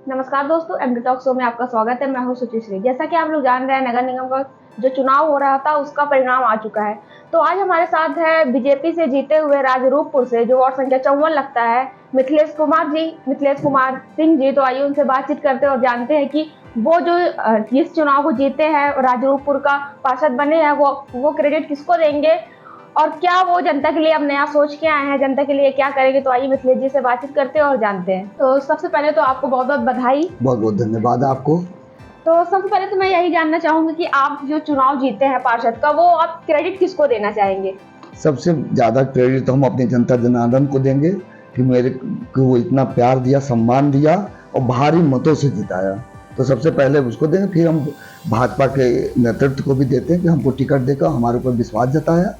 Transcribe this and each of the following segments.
नमस्कार दोस्तों, MD talk show में आपका स्वागत है। मैं हूं सुचिश्री। जैसा कि आप लोग जान रहे हैं, नगर निगम का जो चुनाव हो रहा था उसका परिणाम आ चुका है। तो आज हमारे साथ है बीजेपी से जीते हुए राजरूपपुर से, जो वार्ड संख्या 54 लगता है, मिथिलेश कुमार जी, मिथिलेश कुमार सिंह जी। तो आइए उनसे बातचीत करते हैं और जानते हैं कि वो जो इस चुनाव को जीते हैं, राजरूपपुर का पार्षद बने हैं, वो क्रेडिट किसको देंगे और क्या वो जनता के लिए अब नया सोच के आए हैं, जनता के लिए क्या करेंगे। तो आइए मिथिलेश जी से बातचीत करते हैं और जानते हैं। तो सबसे पहले तो आपको बहुत बहुत बधाई। बहुत बहुत धन्यवाद आपको। तो सबसे पहले तो मैं यही जानना चाहूंगी कि आप जो चुनाव जीते हैं पार्षद का, वो आप क्रेडिट किसको देना चाहेंगे? सबसे ज्यादा क्रेडिट तो हम अपनी जनता जनार्दन को देंगे कि मेरे को वो इतना प्यार दिया, सम्मान दिया और भारी मतों से जिताया। तो सबसे पहले उसको देंगे, फिर हम भाजपा के नेतृत्व को भी देते हैं कि हमको टिकट देकर हमारे ऊपर विश्वास जताया,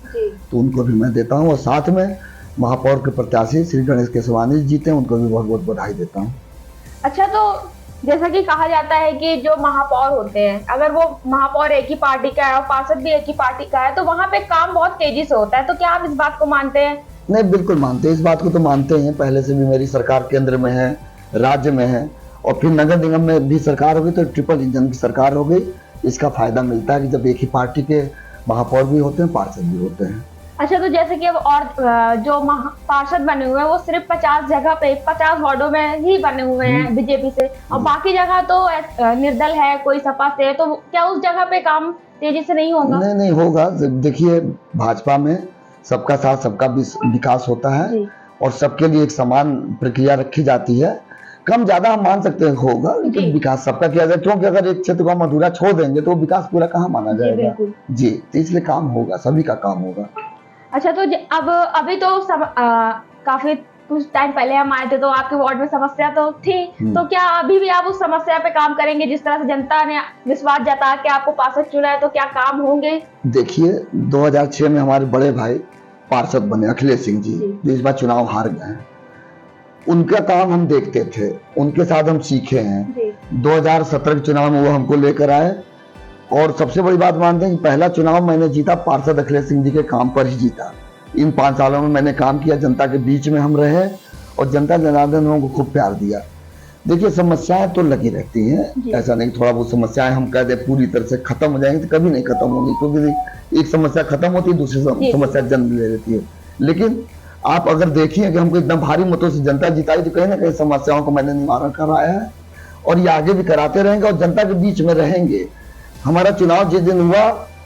तो उनको भी मैं देता हूँ। और साथ में महापौर के प्रत्याशी श्री गणेश केसवानी जी जीते हैं, उनको भी बहुत बहुत बधाई देता हूँ। अच्छा, तो जैसा कि कहा जाता है कि जो महापौर होते हैं, अगर वो महापौर एक ही पार्टी का है और पार्षद भी एक ही पार्टी का है, तो वहां पे काम बहुत तेजी से होता है। तो क्या आप इस बात को मानते हैं? नहीं, बिल्कुल मानते हैं, इस बात को तो मानते हैं। पहले से भी मेरी सरकार केंद्र में है, राज्य में है, और फिर नगर निगम में भी सरकार हो गई, तो ट्रिपल इंजन की सरकार हो गई। इसका फायदा मिलता है कि जब एक ही पार्टी के महापौर भी होते हैं, पार्षद भी होते हैं। अच्छा, तो जैसे कि अब और जो पार्षद बने हुए हैं, वो सिर्फ 50 जगह पे 50 वार्डों में ही बने हुए हैं बीजेपी से, और बाकी जगह तो निर्दल है, कोई सपा से है। तो क्या उस जगह पे काम तेजी से नहीं होगा? नहीं नहीं होगा। देखिए, भाजपा में सबका साथ सबका विकास होता है और सबके लिए एक समान प्रक्रिया रखी जाती है। कम ज्यादा हम मान सकते हैं होगा, लेकिन विकास सबका किया जाए, क्योंकि अगर एक क्षेत्र को हम अधूरा छोड़ देंगे तो विकास पूरा कहाँ माना जाएगा। जी, तो इसलिए काम होगा, सभी का काम होगा। अच्छा, तो अब अभी तो काफी कुछ टाइम पहले हम आए थे, तो आपके वार्ड में समस्या तो थी। तो क्या अभी भी आप उस समस्या पे काम करेंगे? जिस तरह से जनता ने विश्वास जता के आपको पार्षद चुना है, तो क्या काम होंगे? देखिए, 2006 में हमारे बड़े भाई पार्षद बने, अखिलेश सिंह जी, जो इस बार चुनाव हार गए हैं। उनका काम हम देखते थे, उनके साथ हम सीखे हैं। 2017 के चुनाव में वो हमको लेकर आए, और सबसे बड़ी बात मानते हैं कि पहला चुनाव मैंने जीता पार्षद अखिलेश सिंह जी के काम पर ही जीता। इन 5 सालों में मैंने काम किया, जनता के बीच में हम रहे और जनता जनार्दन ने हमको खूब प्यार दिया। देखिए, समस्याएं तो लगी रहती हैं, ऐसा नहीं थोड़ा बहुत समस्याएं हम कह दे पूरी तरह से खत्म हो जाएंगी, तो कभी नहीं खत्म होंगी, क्योंकि एक समस्या खत्म होती है, दूसरी समस्या जन्म ले लेती है। लेकिन आप अगर देखिए कि हमको इतना भारी मतों से जनता जिताई, तो कहीं ना कहीं समस्याओं को मैंने निवारण कराया है और ये आगे भी कराते रहेंगे और जनता के बीच में रहेंगे। हमारा चुनाव जिस दिन हुआ,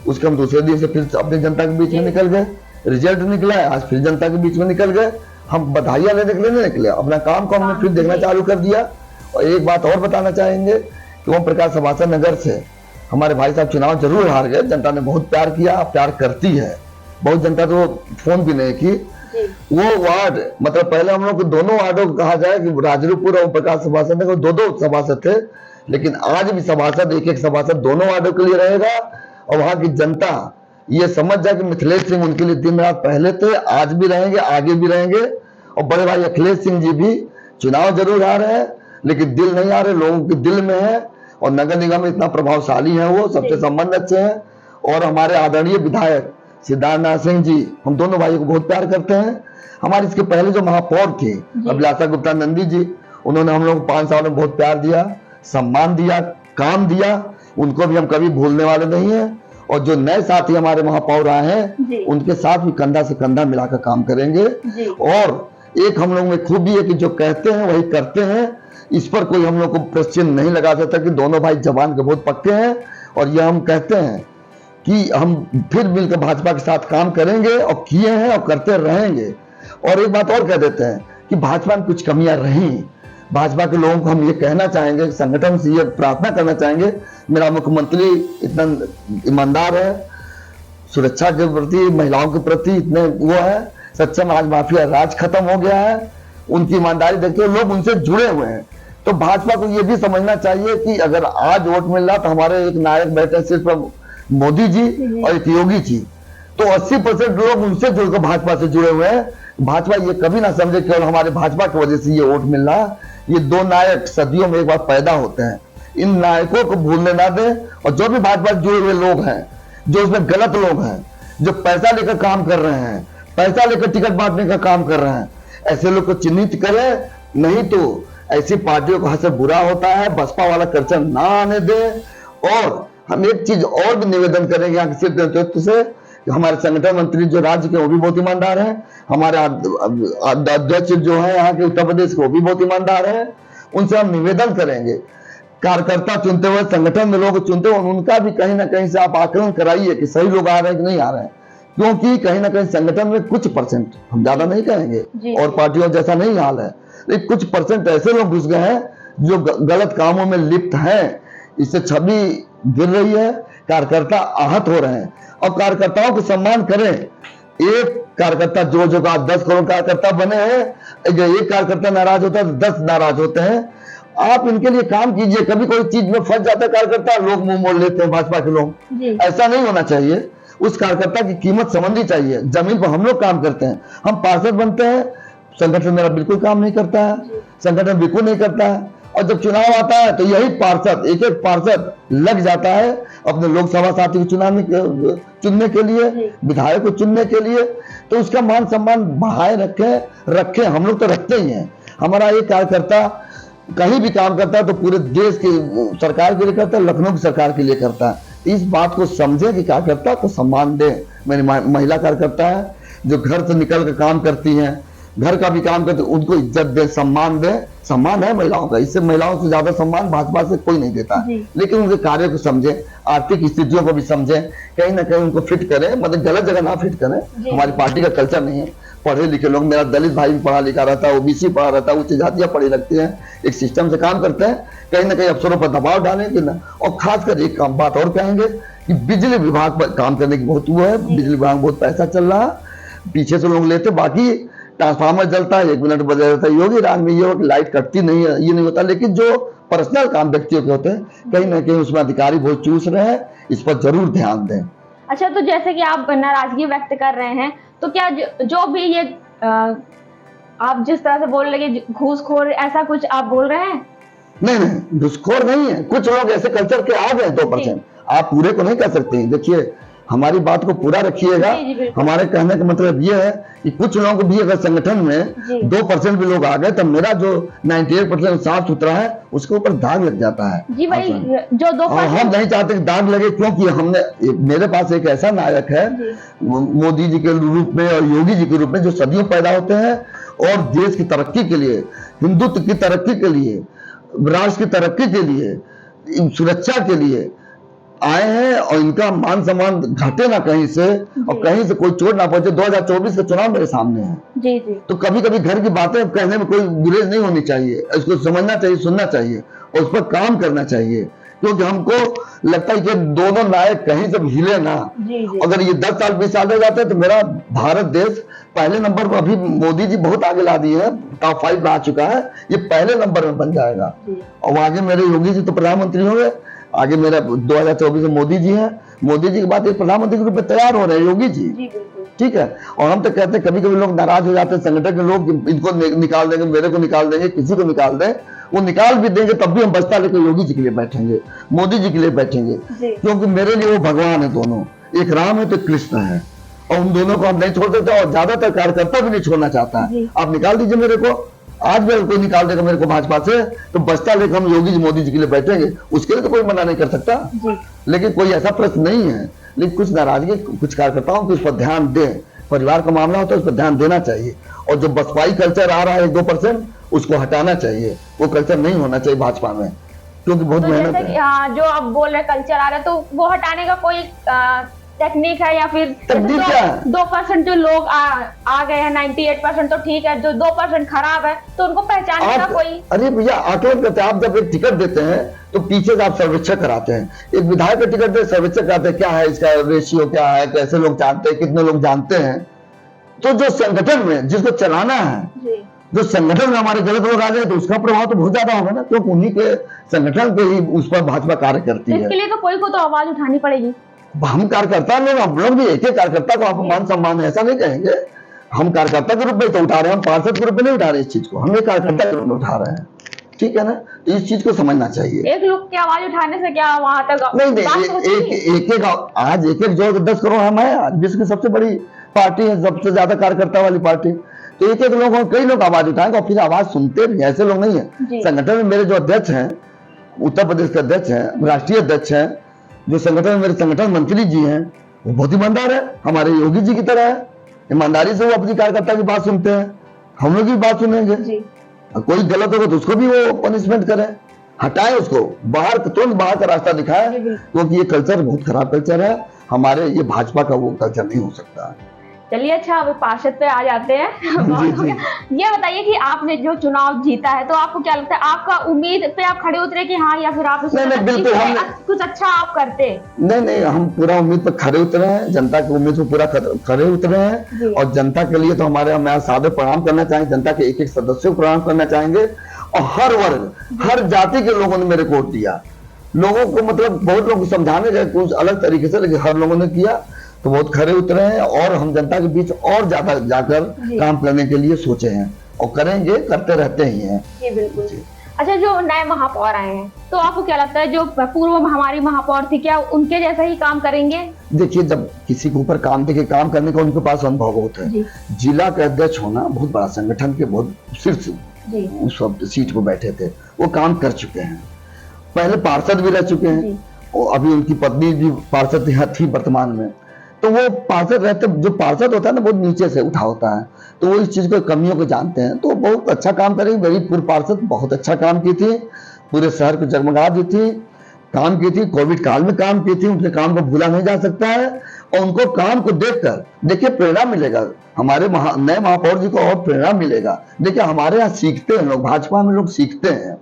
उसके हम दूसरे दिन से फिर अपने जनता के बीच में निकल गए। रिजल्ट निकला है, आज फिर जनता के बीच में निकल गए। हम बधाइयां लेने के लिए नहीं निकले, अपना काम को हमने फिर देखना चालू कर दिया। और एक बात और बताना चाहेंगे कि ओम प्रकाश सभासद नगर से हमारे भाई साहब चुनाव जरूर हार गए। जनता ने बहुत प्यार किया, प्यार करती है बहुत जनता, तो फोन भी नहीं की। वो वार्ड, मतलब पहले हम लोग को दोनों वार्डों को कहा जाए कि राजरूपपुर और ओम प्रकाश सभासद नगर 2-2 सभासद थे, लेकिन आज भी सभासद एक सभासद दोनों वार्डों के लिए रहेगा। और वहां की जनता ये समझ जाए कि मिथिलेश सिंह उनके लिए दिन रात पहले थे, आज भी रहेंगे, आगे भी रहेंगे। और बड़े भाई अखिलेश सिंह जी भी चुनाव जरूर आ रहे हैं, लेकिन दिल नहीं आ रहे, लोगों के दिल में है। और नगर निगम में इतना प्रभावशाली है, वो सबसे संबंध अच्छे हैं। और हमारे आदरणीय विधायक सिद्धार्थनाथ सिंह जी, हम दोनों भाइयों को बहुत प्यार करते हैं। हमारे इसके पहले जो महापौर थे अभिलाषा गुप्ता नंदी जी, उन्होंने हम लोग को 5 साल में बहुत प्यार दिया, सम्मान दिया, काम दिया, उनको भी हम कभी भूलने वाले नहीं है। और जो नए साथी हमारे महापौर आए हैं, उनके साथ भी कंधा से कंधा मिलाकर काम करेंगे। और एक हम लोग में खूबी है कि जो कहते हैं वही करते हैं। इस पर कोई हम लोग को प्रश्न नहीं लगा सकता कि दोनों भाई जवान के बहुत पक्के हैं। और ये हम कहते हैं कि हम फिर मिलकर भाजपा के साथ काम करेंगे, और किए हैं और करते रहेंगे। और एक बात और कह देते हैं कि भाजपा में कुछ कमियां रही, भाजपा के लोगों को हम ये कहना चाहेंगे, संगठन से ये प्रार्थना करना चाहेंगे, मेरा मुख्यमंत्री इतना ईमानदार है, सुरक्षा के प्रति, महिलाओं के प्रति इतने वो है, सच्चा राज माफिया राज खत्म हो गया है। उनकी ईमानदारी देखते हुए लोग उनसे जुड़े हुए हैं। तो भाजपा को ये भी समझना चाहिए कि अगर आज वोट मिल रहा तो हमारे एक नायक बैठे सिर्फ मोदी जी और एक योगी जी, तो 80% लोग उनसे जुड़कर भाजपा से जुड़े हुए हैं। भाजपा ये कभी ना समझे केवल हमारे भाजपा की वजह से ये वोट मिल रहा है। ये 2 नायक सदियों में एक बार पैदा होते हैं, इन नायकों को भूलने ना दें। और जो भी भाजपा से जुड़े हुए लोग हैं, जो उसमें गलत लोग हैं, जो पैसा लेकर काम कर रहे हैं, पैसा लेकर टिकट बांटने का काम कर रहे हैं, ऐसे लोग को चिन्हित करें, नहीं तो ऐसी पार्टियों का हद बुरा होता है, बसपा वाला कल्चर ना आने दे। और हम एक चीज और भी निवेदन करेंगे यहाँ के नेतृत्व से, हमारे संगठन मंत्री जो राज्य के वो भी बहुत ईमानदार हैं, हमारे अध्यक्ष जो है यहाँ के उत्तर प्रदेश के वो भी बहुत ईमानदार हैं। उनसे हम निवेदन करेंगे, कार्यकर्ता चुनते हुए, संगठन में लोग चुनते हुए, उनका भी कहीं ना कहीं से आप आकलन कराइए कि सही लोग आ रहे हैं कि नहीं आ रहे हैं। क्योंकि कहीं ना कहीं संगठन में कुछ परसेंट, हम ज्यादा नहीं कहेंगे और पार्टियों जैसा नहीं हाल है, लेकिन कुछ परसेंट ऐसे लोग घुस गए हैं जो गलत कामों में लिप्त हैं। इससे छवि गिर रही है, कार्यकर्ता आहत हो रहे हैं। और कार्यकर्ताओं को सम्मान करें। एक कार्यकर्ता जो 10 करोड़ कार्यकर्ता बने हैं, एक कार्यकर्ता नाराज होता है तो 10 नाराज होते हैं। आप इनके लिए काम कीजिए। कभी कोई चीज में फंस जाता है कार्यकर्ता, लोग मुंह मोड़ लेते हैं भाजपा के लोग, ऐसा नहीं होना चाहिए। उस कार्यकर्ता की कीमत समझनी चाहिए। जमीन पर हम लोग काम करते हैं, हम पार्षद बनते हैं, संगठन मेरा बिल्कुल काम नहीं करता है, संगठन बिल्कुल नहीं करता है। और जब चुनाव आता है तो यही पार्षद, एक एक पार्षद लग जाता है अपने लोकसभा साथी को चुनने के लिए, विधायक को चुनने के लिए। तो उसका मान सम्मान बढ़ाए रखे हम लोग तो रखते ही हैं। हमारा एक कार्यकर्ता कहीं भी काम करता है तो पूरे देश की सरकार के लिए करता है, लखनऊ की सरकार के लिए करता है। इस बात को समझे कि कार्यकर्ता को सम्मान दे। मेरी महिला कार्यकर्ता है जो घर से निकल कर काम करती हैं, घर का भी काम करते, उनको इज्जत दे, सम्मान दे। सम्मान है महिलाओं का, इससे महिलाओं से ज्यादा सम्मान भाजपा से कोई नहीं देता। लेकिन उनके कार्य को समझे, आर्थिक स्थितियों को भी समझे, कहीं ना कहीं उनको फिट करें, मतलब गलत जगह ना फिट करें। हमारी पार्टी का कल्चर नहीं है। पढ़े लिखे लोग, मेरा दलित भाई भी पढ़ा लिखा रहता है, ओबीसी पढ़ा रहता है, उच्च जातियां पढ़ी लगती हैं, एक सिस्टम से काम करते हैं। कहीं ना कहीं अफसरों पर दबाव डालेंगे ना। और खासकर एक काम बात और कहेंगे कि बिजली विभाग पर काम करने की बहुत वो है, बिजली विभाग में बहुत पैसा चल रहा है, पीछे से लोग लेते, बाकी ट्रांसफार्मर जलता है 1 मिनट बजे रहता है। योगी राज में ये हो कि लाइट कटती नहीं है, ये नहीं होता। लेकिन जो पर्सनल काम व्यक्तियों के होते हैं, कहीं ना कहीं उसमें अधिकारी बहुत चूस रहे हैं, इस पर जरूर ध्यान दें। अच्छा, तो जैसे कि आप नाराजगी व्यक्त कर रहे हैं, तो क्या जो भी ये आप जिस तरह से बोल रहे हैं घूसखोर, ऐसा कुछ आप बोल रहे हैं? नहीं, घूसखोर नहीं है। कुछ लोग ऐसे कल्चर के आ गए 2%, आप पूरे को नहीं कह सकते हैं। देखिए, हमारी बात को पूरा रखिएगा। हमारे कहने का मतलब ये है कि कुछ लोगों को भी अगर संगठन में 2% भी लोग आ गए तो मेरा जो 98% साफ सुथरा है उसके ऊपर दाग लग जाता है। जी भाई, जो 2% हम नहीं चाहते कि दाग लगे, क्योंकि हमने मेरे पास एक ऐसा नायक है मोदी जी के रूप में और योगी जी के रूप में, जो सदियों पैदा होते हैं और देश की तरक्की के लिए, हिंदुत्व की तरक्की के लिए, राष्ट्र की तरक्की के लिए, सुरक्षा के लिए आए हैं। और इनका मान सम्मान घटे ना कहीं से, और कहीं से कोई चोट ना पहुंचे। 2024 का चुनाव मेरे सामने है। जी। तो कभी कभी घर की बातें कहने में कोई गुरेज नहीं होनी चाहिए, इसको समझना चाहिए, सुनना चाहिए और उस पर काम करना चाहिए। क्योंकि हमको लगता है कि दोनों नायक कहीं से हिले ना। अगर ये 10 साल 20 साल रह जाते हैं तो मेरा भारत देश पहले नंबर पर, अभी मोदी जी बहुत आगे ला दिए हैं, टॉप 5 में आ चुका है, ये पहले नंबर में बन जाएगा। और आगे मेरे योगी जी तो प्रधानमंत्री होंगे, आगे मेरा 2024 में मोदी जी हैं, मोदी जी के बाद एक प्रधानमंत्री के रूप में तैयार हो रहे हैं योगी जी। ठीक है। और हम तो कहते हैं, कभी कभी लोग नाराज हो जाते हैं, संगठन के लोग, इनको निकाल देंगे, मेरे को निकाल देंगे, किसी को निकाल दें, वो निकाल भी देंगे तब भी हम बस्ता लेकर योगी जी के लिए बैठेंगे, मोदी जी के लिए बैठेंगे। क्योंकि मेरे लिए वो भगवान है दोनों, एक राम है तो कृष्ण है, और उन दोनों को हम नहीं छोड़ सकते। और ज्यादातर कार्यकर्ता भी नहीं छोड़ना चाहता है। आप निकाल दीजिए मेरे को, आज भी कोई निकाल देगा मेरे को भाजपा से तो बस्ता लेकर हम योगी जी मोदी जी के लिए बैठेंगे, उसके लिए तो कोई मना नहीं कर सकता। लेकिन कोई ऐसा प्रश्न नहीं है। लेकिन कुछ नाराजगी कुछ कार्यकर्ताओं को उस पर ध्यान दें। परिवार का मामला होता है, उस पर ध्यान देना चाहिए। और जो बसपाई कल्चर आ रहा है 2%, उसको हटाना चाहिए। वो कल्चर नहीं होना चाहिए भाजपा में, क्योंकि बहुत मेहनत है। जो आप बोल रहे कल्चर आ रहा है, तो वो हटाने का कोई टेक्निक है या फिर 2% जो लोग आ गए हैं, 98% तो ठीक है, जो 2% खराब है तो उनको पहचानने का कोई? अरे भैया, आकलन करते हैं। आप जब एक टिकट देते हैं तो पीछे से आप सर्वेक्षण कराते हैं। एक विधायक का टिकट दे, सर्वेक्षण कराते हैं, क्या है इसका रेशियो, क्या है, कैसे लोग जानते हैं, कितने लोग जानते हैं। तो जो संगठन में जिसको चलाना है, जो संगठन में हमारे गलत लोग आ गए तो उसका प्रभाव तो बहुत ज्यादा होगा ना, क्योंकि उन्हीं के संगठन के ही उस पर भाजपा कार्य करती है। इसके लिए तो कोई को तो आवाज उठानी पड़ेगी। हम कार्यकर्ता लोग, हम लोग भी एक एक कार्यकर्ता को आप मान सम्मान है ऐसा नहीं कहेंगे। हम कार्यकर्ता के रूप में तो उठा रहे हैं, हम पार्षद के रूप में नहीं उठा रहे इस चीज को, हम एक कार्यकर्ता के रूप में उठा रहे हैं। ठीक है ना, तो इस चीज को समझना चाहिए। एक लोग की आवाज उठाने से क्या वहां तक नहीं, एक आज एक जो 10 करोड़ हम है, आज विश्व की सबसे बड़ी पार्टी है, सबसे ज्यादा कार्यकर्ता वाली पार्टी। तो एक एक लोग, कई लोग आवाज उठाएंगे और फिर आवाज सुनते भी हैं। ऐसे लोग नहीं है। संगठन में मेरे जो अध्यक्ष हैं, उत्तर प्रदेश के अध्यक्ष हैं, राष्ट्रीय अध्यक्ष हैं, जो संगठन में मेरे संगठन मंत्री जी हैं, वो बहुत ईमानदार है, हमारे योगी जी की तरह है। ईमानदारी से वो अपनी कार्यकर्ता की बात सुनते हैं, हम लोग की बात सुनेंगे। कोई गलत होगा तो उसको भी वो पनिशमेंट करें, हटाए उसको, बाहर तुरंत बाहर का रास्ता दिखाए, क्योंकि ये कल्चर बहुत खराब कल्चर है। हमारे ये भाजपा का वो कल्चर नहीं हो सकता। चलिए, अच्छा अब पार्षद पे आ जाते हैं। ये बताइए कि आपने जो चुनाव जीता है, तो आपको क्या लगता है, आपका उम्मीद पे आप खड़े उतरे कि हाँ, या फिर आप नहीं, बिल्कुल कुछ अच्छा आप करते? नहीं, हम पूरा उम्मीद पर खड़े उतरे हैं, जनता की उम्मीद पर पूरा खड़े उतरे हैं। और जनता के लिए तो हमारे सादर प्रणाम करना चाहेंगे, जनता के एक एक सदस्य को प्रणाम करना चाहेंगे। और हर वर्ग, हर जाति के लोगों ने मेरे को वोट दिया। लोगों को मतलब बहुत लोग समझाने गए कुछ अलग तरीके से, लेकिन हर लोगों ने किया, तो बहुत खड़े उतरे हैं। और हम जनता के बीच और ज्यादा जाकर काम करने के लिए सोचे हैं और करेंगे, करते रहते ही हैं। जी बिल्कुल। अच्छा, जो नए महापौर आए हैं, तो आपको क्या लगता है, जो पूर्व हमारी महापौर थी, क्या उनके जैसा ही काम करेंगे? देखिए, जब किसी के ऊपर काम देखिए, काम करने का उनके पास अनुभव होता है। जिला का अध्यक्ष होना, बहुत बड़ा संगठन के बहुत शीर्ष उस वक्त सीट पर बैठे थे, वो काम कर चुके हैं। पहले पार्षद भी रह चुके हैं, और अभी उनकी पत्नी भी पार्षद थी वर्तमान में। तो वो पार्षद रहते, जो पार्षद होता है ना, बहुत नीचे से उठा होता है, तो वो इस चीज को, कमियों को जानते हैं, तो बहुत अच्छा काम करेंगे। मेरी पूर्व पार्षद बहुत अच्छा काम की थी, पूरे शहर को जगमगा दी थी, काम की थी, कोविड काल में काम की थी, उनके काम को भूला नहीं जा सकता है। और उनको काम को देखकर देखिए प्रेरणा मिलेगा, हमारे नए महापौर जी को और प्रेरणा मिलेगा। देखिए, हमारे यहाँ सीखते हैं लोग, भाजपा में लोग सीखते हैं,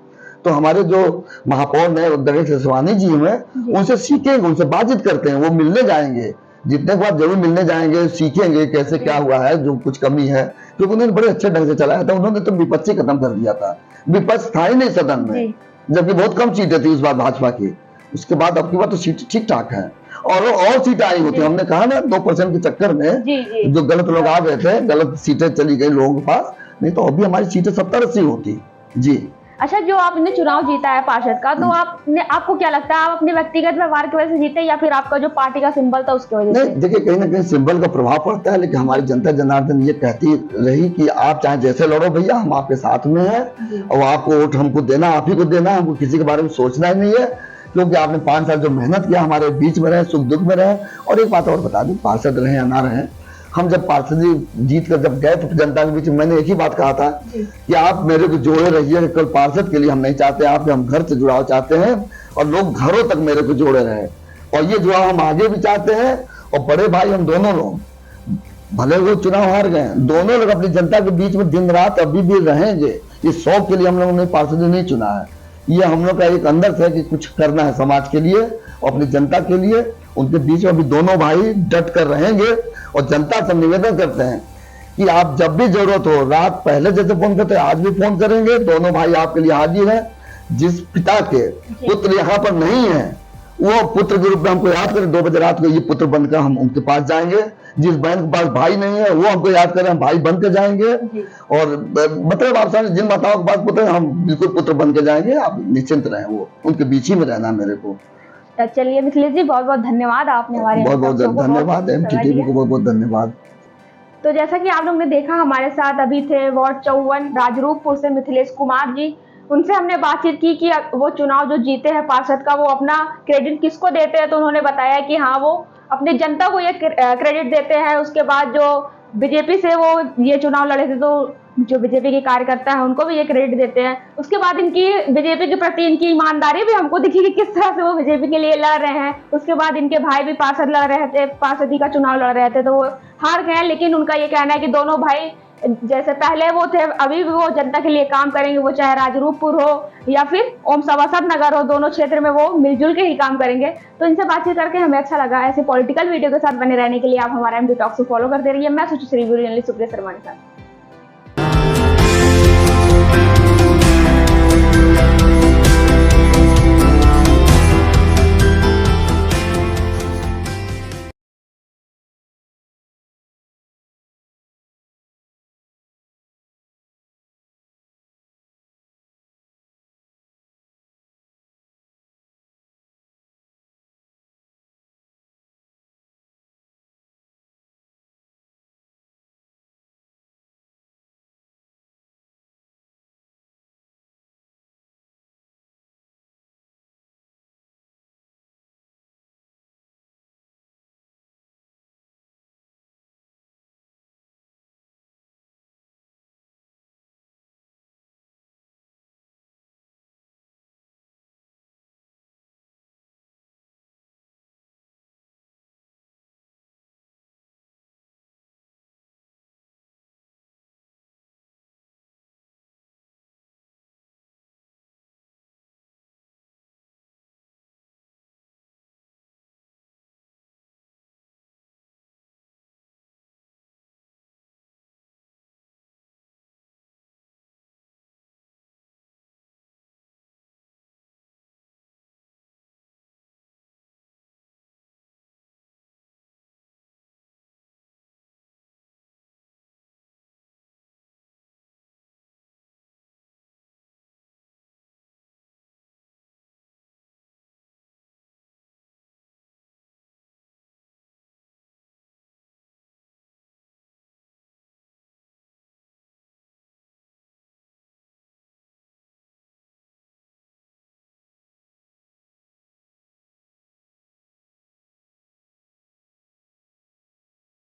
तो हमारे जो महापौर नए गणेश सिसवानी जी हैं, उनसे सीखेंगे, उनसे बातचीत करते हैं, वो मिलने जाएंगे, जितने के बाद जरूर मिलने जाएंगे, सीखेंगे कैसे क्या हुआ है, जो कुछ कमी है, क्योंकि उन्होंने बड़े अच्छे ढंग से चलाया था। उन्होंने तो विपक्ष ही खत्म कर दिया था, विपक्ष था ही नहीं सदन में, जबकि बहुत कम सीटें थी उस बार भाजपा की। उसके बाद अब की बार तो सीट ठीक ठाक है, और सीटें आई होती। हमने कहा ना, 2% के चक्कर में जो गलत लोग आ गए थे, गलत सीटें चली गई लोगों के पास, नहीं तो अभी हमारी सीटें 70-80 होती। जी। अच्छा, जो आपने चुनाव जीता है पार्षद का, तो आपको क्या लगता है, आप अपने व्यक्तिगत व्यवहार की वजह से जीते, या फिर आपका जो पार्टी का सिंबल था उसकी वजह से? देखिए, कहीं ना कहीं सिंबल का प्रभाव पड़ता है, लेकिन हमारी जनता जनार्दन ये कहती रही कि आप चाहे जैसे लड़ो भैया, हम आपके साथ में हैं, और आपको वोट हमको देना, आप ही को देना, हमको किसी के बारे में सोचना ही नहीं है, क्योंकि आपने 5 साल जो मेहनत किया, हमारे बीच में रहे, सुख दुख में रहे। और एक बात और बता दूं, पार्षद रहे या ना रहे, हम जब पार्षद जीत कर जब गए तो जनता के बीच मैंने एक ही बात कहा था कि आप मेरे को जोड़े रहिए, कल पार्षद के लिए हम नहीं चाहते, आप हम घर से जुड़ाव चाहते हैं, और लोग घरों तक मेरे को जोड़े रहे, और ये जुड़ाव हम आगे भी चाहते हैं। और बड़े भाई हम दोनों लोग, भले वो चुनाव हार गए, दोनों लोग अपनी जनता के बीच में दिन रात अभी भी रहेंगे। इस शौक के लिए हम लोगों ने पार्षद नहीं चुना है, ये हम लोग का एक अंदर से कि कुछ करना है समाज के लिए और अपनी जनता के लिए। उनके बीच में अभी दोनों भाई डट कर रहेंगे, और जनता से निवेदन करते हैं कि आप जब भी जरूरत हो, रात पहले जैसे फोन करते हैं, आज भी फोन करेंगे, दोनों भाई आपके लिए हाजिर है। जिस पिता के पुत्र यहाँ पर नहीं है, वो पुत्र के रूप में हमको याद करें, 2 बजे रात को ये पुत्र बनकर हम उनके पास जाएंगे। जिस बहन के पास भाई नहीं है, वो हमको याद करें, हम भाई बन के जाएंगे। और मतलब आप समझ, जिन माताओं के पास पुत्र है, हम बिल्कुल पुत्र बन के जाएंगे, आप निश्चिंत रहें, वो उनके बीच ही में रहना मेरे को। चलिए मिथिलेश जी, बहुत बहुत धन्यवाद, आपने हमारे बहुत बहुत धन्यवाद, MTTV को बहुत बहुत धन्यवाद। तो जैसा कि आप लोगों ने देखा, हमारे साथ अभी थे वार्ड 54 राजरूपपुर से मिथिलेश कुमार जी। उनसे हमने बातचीत की कि वो चुनाव जो जीते हैं पार्षद का, वो अपना क्रेडिट किसको देते हैं, तो उन्होंने बताया कि हाँ, वो अपनी जनता को ये क्रेडिट देते हैं। उसके बाद जो बीजेपी से वो ये चुनाव लड़े थे, तो जो बीजेपी के कार्यकर्ता है उनको भी ये क्रेडिट देते हैं। उसके बाद इनकी बीजेपी के प्रति इनकी ईमानदारी भी हमको दिखी कि किस तरह से वो बीजेपी के लिए लड़ रहे हैं। उसके बाद इनके भाई भी पार्षद लड़ रहे थे, पार्षदी का चुनाव लड़ रहे थे, तो वो हार गए। लेकिन उनका ये कहना है कि दोनों भाई जैसे पहले वो थे, अभी भी वो जनता के लिए काम करेंगे, वो चाहे राजरूपपुर हो या फिर ओम सभासद नगर हो, दोनों क्षेत्र में वो मिलजुल के ही काम करेंगे। तो इनसे बातचीत करके हमें अच्छा लगा। ऐसे पॉलिटिकल वीडियो के साथ बने रहने के लिए आप हमारा MD टॉक्स को फॉलो करते रहिए। मैं सुचिश्री, सुप्रिया शर्मा के साथ।